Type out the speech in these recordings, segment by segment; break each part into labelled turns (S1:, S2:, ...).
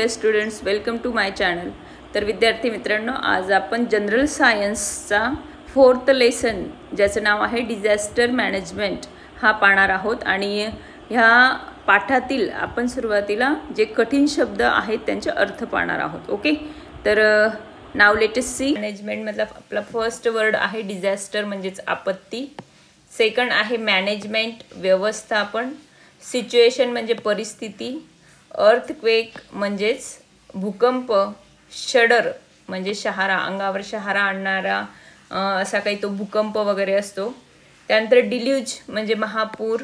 S1: Deere students, welcome to my channel. तर विद्यार्थी मित्रांनो, आज आपण जनरल सायन्सचा 4th लेसन ज्याचं नाव आहे डिझास्टर मॅनेजमेंट हा पाहणार आहोत। आणि ह्या पाठातील आपण सुरुवातीला जे कठीण शब्द आहेत त्यांचे अर्थ पाहणार आहोत। ओके, तर now let us see. Management मतलब आपला फर्स्ट वर्ड आहे डिझास्टर म्हणजेच आपत्ती, सेकंड आहे मॅनेजमेंट व्यवस्थापन, सिच्युएशन म्हणजे परिस्थिती, अर्थक्वेक म्हणजेच भूकंप, शडर म्हणजे शहारा, अंगावर शहारा आणणारा असा काही तो भूकंप वगैरे असतो। त्यानंतर डिल्यूज म्हणजे महापूर,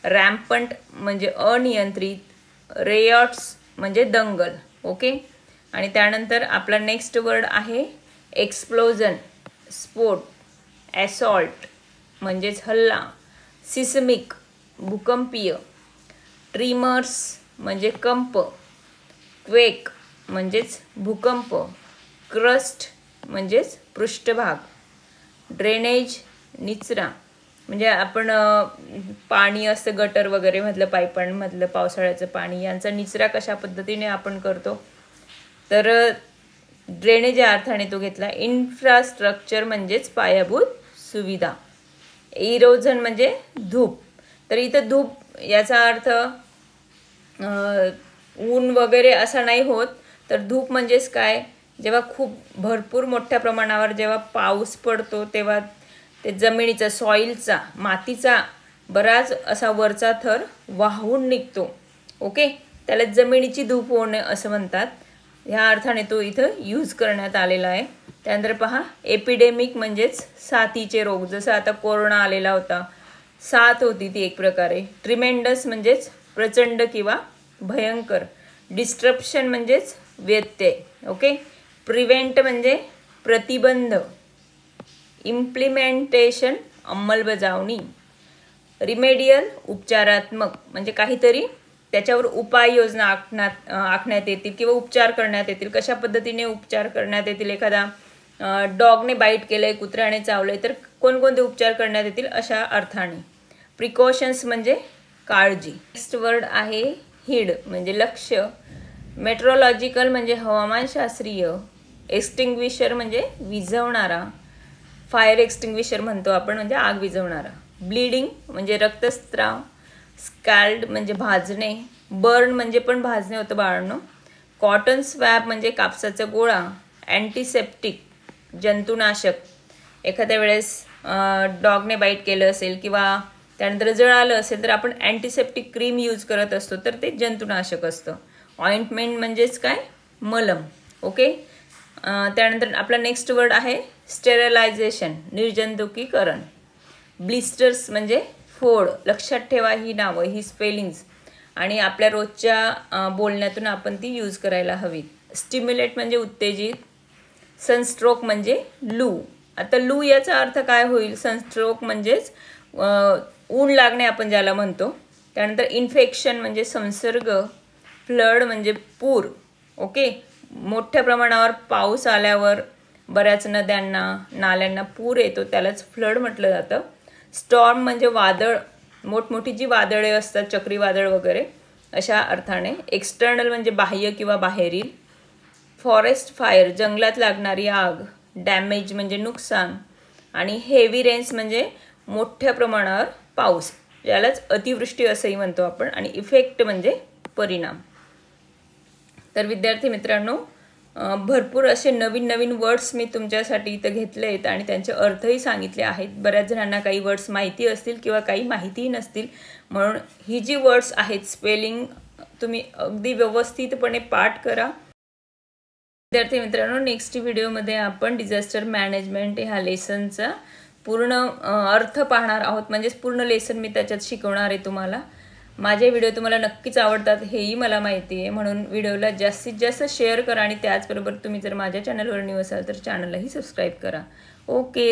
S1: रॅम्पंट म्हणजे अनियंत्रित, रेयॉट्स म्हणजे दंगल। ओके, आणि त्यानंतर आपला नेक्स्ट वर्ड आहे एक्सप्लोजन, स्फोट, असॉल्ट म्हणजेच हल्ला, सिस्मिक भूकंपीय, ट्रिमर्स म्हणजे कंप, क्वेक म्हणजेच भूकंप, क्रस्ट म्हणजेच पृष्ठभाग, ड्रेनेज निचरा म्हणजे आपण पाणी असतं गटर वगैरे मधलं, पाईपांमधलं पावसाळ्याचं पाणी, यांचा निचरा कशा पद्धतीने आपण करतो तर ड्रेनेज या अर्थाने तो घेतला। इन्फ्रास्ट्रक्चर म्हणजेच पायाभूत सुविधा, इरोजन म्हणजे धूप। तर इथं धूप याचा अर्थ ऊन वगैरे असा नाही होत, तर धूप म्हणजेच काय, जेव्हा खूप भरपूर मोठ्या प्रमाणावर जेव्हा पाऊस पडतो तेव्हा ते जमिनीचा, सॉइलचा, मातीचा बराच असा वरचा थर वाहून निघतो। ओके, त्याला जमिनीची धूप होणे असं म्हणतात। ह्या अर्थाने तो इथं यूज करण्यात आलेला आहे। त्यानंतर पहा, एपिडेमिक म्हणजेच साथीचे रोग, जसं आता कोरोना आलेला होता, साथ होती ती एक प्रकारे। ट्रिमेंडस म्हणजेच प्रचंड किंवा भयंकर, डिस्ट्रप्शन म्हणजेच व्यत्यय। ओके, प्रिव्हेंट म्हणजे प्रतिबंध, इम्प्लिमेंटेशन अंमलबजावणी, रिमेडियल उपचारात्मक म्हणजे काहीतरी त्याच्यावर उपाययोजना आखण्यात येतील किंवा उपचार करण्यात येतील। कशा पद्धतीने उपचार करण्यात येतील, एखादा डॉगने बाईट केलंय, कुत्र्याने चावलंय, तर कोणकोणते उपचार करण्यात येतील अशा अर्थाने। प्रिकॉशन्स म्हणजे काळजी। नेक्स्ट वर्ड आहे हिड म्हणजे लक्ष्य, मेट्रोलॉजिकल म्हणजे हवामानशास्त्रीय, एक्सटिंग्विशर म्हणजे विझवणारा, फायर एक्सटिंग्विशर म्हणतो आपण म्हणजे आग विझवणारा, ब्लीडिंग म्हणजे रक्तस्राव, स्कॅल्ड म्हणजे भाजणे, बर्न म्हणजे पण भाजणे होतं बाळांनो, कॉटन स्वॅब म्हणजे कापसाचा गोळा, अँटीसेप्टिक जंतुनाशक, एखाद्या वेळेस डॉगने बाईट केलं असेल किंवा त्यानंतर जळालं असेल तर आपण अँटीसेप्टिक क्रीम यूज करत असतो, तर ते जंतुनाशक असतं। ऑइंटमेंट म्हणजेच काय, मलम। ओके, त्यानंतर आपला नेक्स्ट वर्ड आहे स्टेरलायझेशन निर्जंतुकीकरण, ब्लिस्टर्स म्हणजे फोड। लक्षात ठेवा ही नावं, ही स्पेलिंग्स, आणि आपल्या रोजच्या बोलण्यातून आपण ती यूज करायला हवीत। स्टिम्युलेट म्हणजे उत्तेजित, सनस्ट्रोक म्हणजे लू। आता लू याचा अर्थ काय होईल, सनस्ट्रोक म्हणजेच ऊन लागणे आपण ज्याला म्हणतो। त्यानंतर इन्फेक्शन म्हणजे संसर्ग, फ्लड म्हणजे पूर। ओके, मोठ्या प्रमाणावर पाऊस आल्यावर बऱ्याच नद्यांना, नाल्यांना पूर येतो, त्यालाच फ्लड म्हटलं जातं। स्टॉर्म म्हणजे वादळ, मोठमोठी जी वादळे असतात, चक्रीवादळ वगैरे अशा अर्थाने। एक्सटर्नल म्हणजे बाह्य किंवा बाहेरील, फॉरेस्ट फायर जंगलात लागणारी आग, डॅमेज म्हणजे नुकसान, आणि हेवी रेन्स म्हणजे मोठ्या प्रमाणावर पाऊस, यालाच अतिवृष्टी असंही म्हणतो आपण, आणि इफेक्ट म्हणजे परिणाम। तर विद्यार्थी मित्रांनो, भरपूर असे नवीन नवीन वर्ड्स मी तुमच्यासाठी इथं घेतले आहेत आणि त्यांचे अर्थही सांगितले आहेत। बऱ्याच जणांना काही वर्ड्स माहिती असतील किंवा काही माहितीही नसतील, म्हणून ही जी वर्ड्स आहेत स्पेलिंग तुम्ही अगदी व्यवस्थितपणे पाठ करा। विद्यार्थी मित्रांनो, नेक्स्ट व्हिडिओमध्ये आपण डिझास्टर मॅनेजमेंट ह्या लेसनचा पूर्ण अर्थ पाहणार आहोत, म्हणजेच पूर्ण लेसन मी त्याच्यात शिकवणार आहे तुम्हाला। माझे व्हिडिओ तुम्हाला नक्कीच आवडतात हेही मला माहिती आहे, म्हणून व्हिडिओला जास्तीत जास्त शेअर करा आणि त्याचबरोबर तुम्ही जर माझ्या चॅनलवर न्यू असाल तर चॅनललाही सबस्क्राईब करा। ओके।